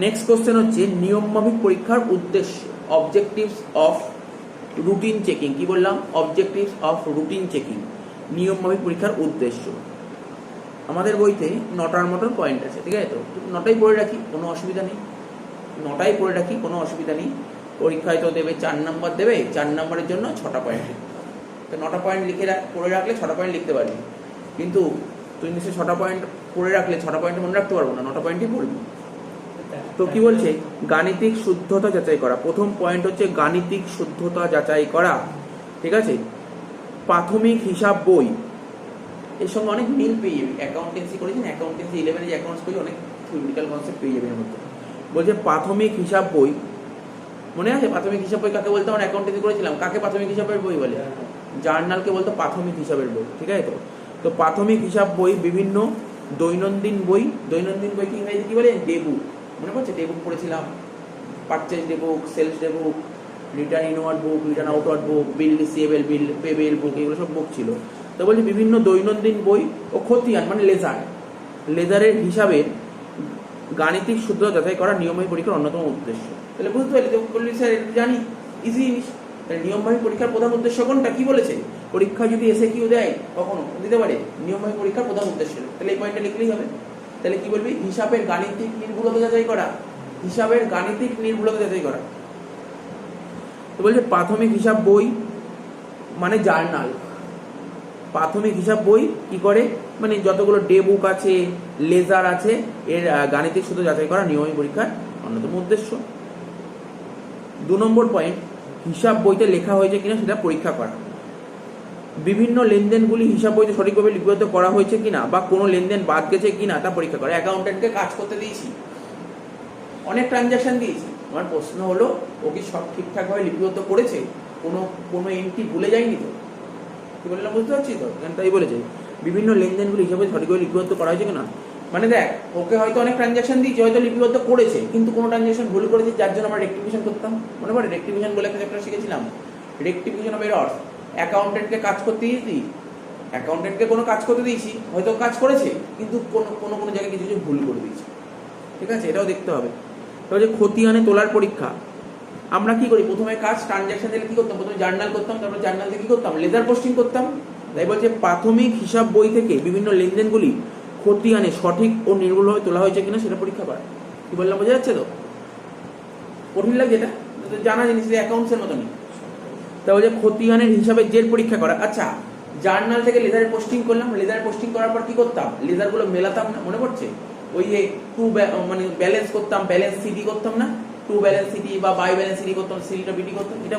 Next question হচ্ছে নিয়মমাফিক পরীক্ষার উদ্দেশ্য, অবজেক্টিভস অফ রুটিন চেকিং। কি বললাম? অবজেক্টিভস অফ রুটিন চেকিং, নিয়মমাফিক পরীক্ষার উদ্দেশ্য। আমাদের বইতে 9টার মতন পয়েন্ট আছে, ঠিক আছে? তো 9টাই পড়ে রাখি, কোনো অসুবিধা নেই। 9টাই পড়ে রাখি, কোনো অসুবিধা নেই। পরীক্ষায় তো দেবে 4 নম্বর দেবে, 4 নম্বরের জন্য 6টা পয়েন্ট লিখতে হবে। তো 9টা পয়েন্ট পড়ে রাখলে 6টা পয়েন্ট লিখতে পারবি, কিন্তু তুই নিশ্চয়ই 6টা পয়েন্ট পড়ে রাখলে 6টা পয়েন্ট মনে রাখতে পারবো না, 9টা পয়েন্টই পড়বি। তো কি বলছে? গাণিতিক শুদ্ধতা যাচাই করা। প্রথম পয়েন্ট হচ্ছে গাণিতিক শুদ্ধতা যাচাই করা, ঠিক আছে? প্রাথমিক হিসাব বই, এর সঙ্গে অনেক মিল পেয়ে যাবি। অ্যাকাউন্টেন্সি করেছেন, অ্যাকাউন্টেন্সি 11 যে অ্যাকাউন্টস করি, অনেক থিওরিটিক্যাল কনসেপ্ট পেয়ে যাবে এর মধ্যে। বলছে প্রাথমিক হিসাব বই, মনে আছে প্রাথমিক হিসাব বই কাকে বলতো? আমরা অ্যাকাউন্টেন্সি করেছিলাম, কাকে প্রাথমিক হিসাবের বই বলে? জার্নালকে বলতো প্রাথমিক হিসাবের বই, ঠিক আছে? তো প্রাথমিক হিসাব বই, বিভিন্ন দৈনন্দিন বই, দৈনন্দিন বইকে ইংরেজি কি বলে? ডে বুক। মনে পড়ছে? ডে বুক পড়েছিলাম, পারচেজ ডে বুক, সেলস ডে বুক, রিটার্ন ইনওয়ার্ড বুক, রিটার্ন আউটওয়ার্ড বুক, বিল রিসিভেবল, বিল পেবেল বুক, এগুলো সব বুক ছিল। তো বলছে বিভিন্ন দৈনন্দিন বই ও খতিয়ান মানে লেজারের হিসাবে গাণিতিক শুদ্ধতা যাচাই করা নিয়মমাফিক পরীক্ষার অন্যতম উদ্দেশ্য। তাহলে বুঝতে পারলি? তো বললি স্যার এটা জানি, ইজি জিনিস। তাহলে নিয়মমাফিক পরীক্ষার প্রধান উদ্দেশ্য কোনটা? কি বলেছে? পরীক্ষা যদি এসে কিউ দেয়, কখনো দিতে পারে নিয়মমাফিক পরীক্ষার প্রধান উদ্দেশ্য। তাহলে এই পয়েন্টটা লিখলেই হবে। তাহলে কি বলবি? হিসাবের গাণিতিক নির্ভুলতা যাচাই করা, হিসাবের গাণিতিক নির্ভুলতা যাচাই করা। তো বলছে প্রাথমিক হিসাব বই মানে জার্নাল। প্রাথমিক হিসাব বই কি করে? মানে যতগুলো ডে বুক আছে, লেজার আছে, এর গাণিতিক শুদ্ধতা যাচাই করা নিয়মিত পরীক্ষার অন্যতম উদ্দেশ্য। 2 নম্বর পয়েন্ট, হিসাব বইতে লেখা হয়েছে কিনা সেটা পরীক্ষা করা। বিভিন্ন লেনদেনগুলি হিসাব বইতে সঠিকভাবে লিপিবদ্ধ করা হয়েছে কিনা বা কোনো লেনদেন বাদ গেছে কিনা তা পরীক্ষা করা। অ্যাকাউন্টেন্টকে কাজ করতে দিয়েছি, অনেক ট্রানজাকশন দিয়েছি, আমার প্রশ্ন হলো ও কি সব ঠিকঠাকভাবে লিপিবদ্ধ করেছে? কোনো এন্ট্রি ভুলে যায়নি তো? কি বললাম বুঝতে পারছি তো? তাই বলেছে বিভিন্ন লেনদেনগুলি হিসাবে সঠিকভাবে লিপিবদ্ধ করা হয়েছে কিনা। মানে দেখ, ওকে হয়তো অনেক ট্রানজাকশন দিয়েছে, হয়তো লিপিবদ্ধ করেছে, কিন্তু কোনো ট্রানজাকশন ভুল করেছে, যার জন্য আমরা রেক্টিফিকেশন করতাম। মনে পড়ে? রেক্টিফিকেশন বলে একটা চ্যাপ্টার শিখেছিলাম, রেক্টিফিকেশন অফ এরর্স। অ্যাকাউন্টেন্টকে কাজ করতে দিয়েছি, অ্যাকাউন্টেন্টকে কোনো কাজ করতে দিয়েছি, হয়তো কাজ করেছে, কিন্তু কোনো জায়গায় কিছু ভুল করে দিয়েছে, ঠিক আছে? এটাও দেখতে হবে। তাহলে খতিয়ানে তোলার পরীক্ষা আমরা কি করি? প্রথমে কাজ ট্রানজাকশন দিলে কি করতাম? প্রথমে জার্নাল করতাম, তারপর জার্নাল থেকে কি করতাম? লেজার পোস্টিং করতাম। তাই বলছে প্রাথমিক হিসাব বই থেকে বিভিন্ন লেনদেনগুলি খতিয়ানে সঠিক ও নির্ভুলভাবে তোলা হয়েছে কিনা সেটা পরীক্ষা করা। কি বললাম, বোঝা যাচ্ছে তো? কঠিন লাগে এটা, জানা জিনিস, অ্যাকাউন্টসের মতনই। তা বলছে খতিয়ানের হিসাবে জের পরীক্ষা করা। আচ্ছা, জার্নাল থেকে লেজারে পোস্টিং করলাম, লেজারে পোস্টিং করার পর কি করতাম? লেজারগুলো মেলাতাম না, মনে পড়ছে? ওই যে মানে ব্যালেন্স করতাম, ব্যালেন্স সিডি করতাম না, টু ব্যালেন্স সিডি বা বাই ব্যালেন্স সিডি করতাম, সিডিটা বিডি করতাম। এটা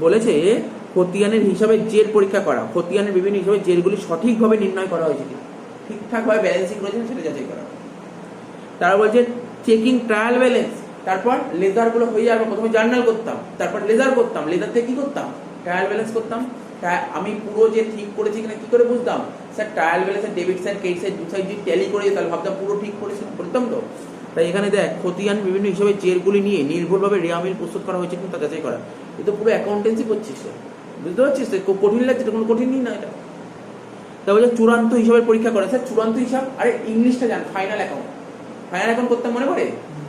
বলেছে খতিয়ানের হিসাবে জের পরীক্ষা করা। খতিয়ানের বিভিন্ন হিসাবে জেরগুলি সঠিকভাবে নির্ণয় করা হয়েছে কিনা, ঠিকঠাকভাবে ব্যালেন্সিং করেছেন সেটা যাচাই করা। তারা বলছে চেকিং ট্রায়াল ব্যালেন্স। তারপর লেজারগুলো হয়ে যাবে, প্রথমে জার্নাল করতাম, তারপর লেজার করতাম, লেজার থেকে কি করতাম? ট্রায়াল ব্যালেন্স করতাম। আমি পুরো যে ঠিক করেছি কিনা কি করে বুঝতাম? স্যার ট্রায়াল ব্যালেন্সের ডেবিট সাইড ক্রেডিট সাইড দু সাইড যদি ট্যালি করে তাহলে ভাবতাম পুরো ঠিক করেছি, বলতাম তো। তাই এখানে দেখ, খতিয়ান বিভিন্ন হিসাবে জেরগুলি নিয়ে নির্ভুলভাবে রেয়ামিল প্রস্তুত করা হয়েছে কিন্তু তা যাচাই করা। এ তো পুরো অ্যাকাউন্টেন্সি করছিস, বুঝতে পারছিস? খুব কঠিন লাগছে, এটা কোনো কঠিন নেই না এটা। তা বলছে চূড়ান্ত হিসাবের পরীক্ষা করে। স্যার চূড়ান্ত হিসাব, আরে ইংলিশটা জান, ফাইনাল অ্যাকাউন্ট। ফাইনাল অ্যাকাউন্ট করতে মনে পড়ে?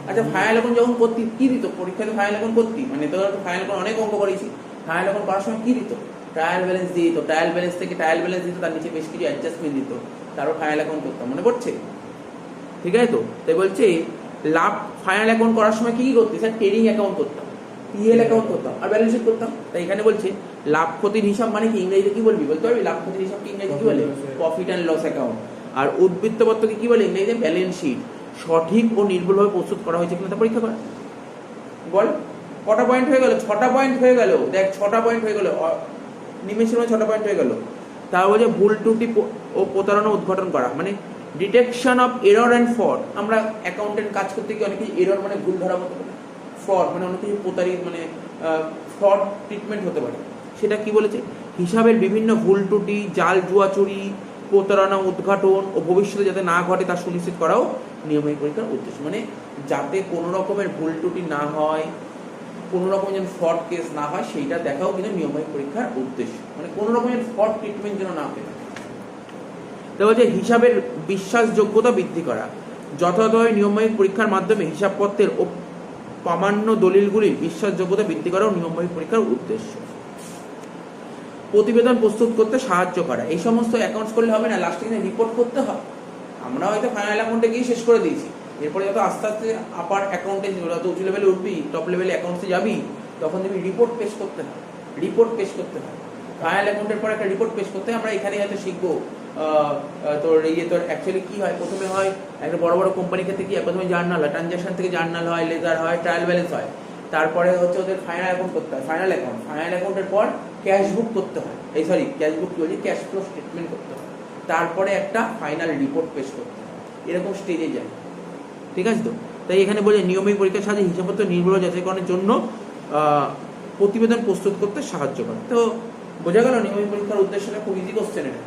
আচ্ছা, ফাইনাল অ্যাকাউন্ট যখন করতি কি দিত পরীক্ষাতে? ফাইনাল অ্যাকাউন্ট করতি মানে তো ফাইনাল অ্যাকাউন্ট অনেক অঙ্ক করেছি, ফাইনাল অ্যাকাউন্ট করার সময় কি দিত? ট্রায়াল ব্যালেন্স দিয়ে দিত, ট্রায়াল ব্যালেন্স থেকে ট্রায়াল ব্যালেন্স দিত, তার নিচে বেশ কিছু অ্যাডজাস্টমেন্ট দিত, তারপর ফাইনাল অ্যাকাউন্ট করতাম, মনে পড়ছে? ঠিক আছে তো? তাই বলছে লাভ ফাইনাল অ্যাকাউন্ট করার সময় কি করতি? স্যার ট্রেডিং অ্যাকাউন্ট করতাম, পিএল অ্যাকাউন্ট করতাম, আর ব্যালেন্স শিট করতাম। তাই এখানে বলছে লাভ ক্ষতির হিসাব মানে কি ইংরেজিতে কি বলবি? বলতে পারবি লাভ ক্ষতির হিসাব কি ইংরেজিতে কি বলে? Profit and loss account. আর উদ্বৃত্ত পত্রকে কি বলে ইংরেজিতে? Balance sheet. সঠিক ও নির্ভুলভাবে প্রস্তুত করা হয়েছে কিনা তা পরীক্ষা করা। বল কটা পয়েন্ট হয়ে গেল? 6টা পয়েন্ট হয়ে গেল। দেখ 6টা পয়েন্ট হয়ে গেল, নিমেষের মধ্যে 6টা পয়েন্ট হয়ে গেল। তা বলছে ভুল ত্রুটি ও প্রতারণা উদ্ঘাটন করা, মানে detection of error and fraud. আমরা অ্যাকাউন্টেন্ট কাজ করতে গিয়ে অনেক এরর মানে ভুল ধরা হতে পারে, ফ্রড মানে অনেক কিছু প্রতারিত মানে ফ্রড ট্রিটমেন্ট হতে পারে। সেটা কি বলেছে? হিসাবের বিভিন্ন ভুল ত্রুটি, জাল জুয়াচুরি, প্রতারণা উদ্ঘাটন ও ভবিষ্যতে যাতে না ঘটে তা সুনিশ্চিত করাও নিয়মিত পরীক্ষার উদ্দেশ্য। মানে যাতে কোনো রকমের ভুল ত্রুটি না হয়, কোনো রকম যেন ফ্রড কেস না হয় সেইটা দেখাও কিন্তু নিয়মমাফিক পরীক্ষার উদ্দেশ্য, মানে কোনো রকমের ফ্রড ট্রিটমেন্ট যেন না পেতে। তো বলছে হিসাবের বিশ্বাসযোগ্যতা বৃদ্ধি করা, যথাযথভাবে নিয়মমাফিক পরীক্ষার মাধ্যমে হিসাবপত্রের ও প্রামাণ্য দলিলগুলির বিশ্বাসযোগ্যতা বৃদ্ধি করাও নিয়মমাফিক পরীক্ষার উদ্দেশ্য। প্রতিবেদন প্রস্তুত করতে সাহায্য করা, এই সমস্ত অ্যাকাউন্টস করলে হবে না, লাস্টে কিন্তু রিপোর্ট করতে হয়। আমরা হয়তো ফাইনাল অ্যাকাউন্টে গিয়ে শেষ করে দিয়েছি, এরপরে যত আস্তে আস্তে আপার অ্যাকাউন্টে যত উঁচু লেভেলে উঠবি, টপ লেভেলে অ্যাকাউন্টসে যাবি, তখন তুমি রিপোর্ট পেশ করতে হয়, রিপোর্ট পেশ করতে হয়। ফাইনাল অ্যাকাউন্টের পর একটা রিপোর্ট পেশ করতে হয়। আমরা এখানে হয়তো শিখবো তোর তোর অ্যাকচুয়ালি কি হয়। প্রথমে হয় একটা বড় বড় কোম্পানির ক্ষেত্রে কি হয়, প্রথমে জার্নাল হয়, ট্রানজাকশন থেকে জার্নাল হয়, লেজার হয়, ট্রায়াল ব্যালেন্স হয়, তারপরে হচ্ছে ওদের ফাইনাল অ্যাকাউন্ট করতে হয়, ফাইনাল অ্যাকাউন্টের পর ক্যাশ বুক করতে হয়, ক্যাশ বুক কি বলছি, ক্যাশ ফ্লো স্টেটমেন্ট করতে হয়, তারপরে একটা ফাইনাল রিপোর্ট পেশ করতে হয়, এরকম স্টেজে যায়। ঠিক আছে? তো তাই এখানে বলে নিয়মিত পরীক্ষার সাহায্যে হিসাবপত্র নির্ভুল যাচাইকরণের জন্য প্রতিবেদন প্রস্তুত করতে সাহায্য করে। তো বোঝা গেল নিয়মিত পরীক্ষার উদ্দেশ্যটা খুব ইজি কোশ্চেন এটা।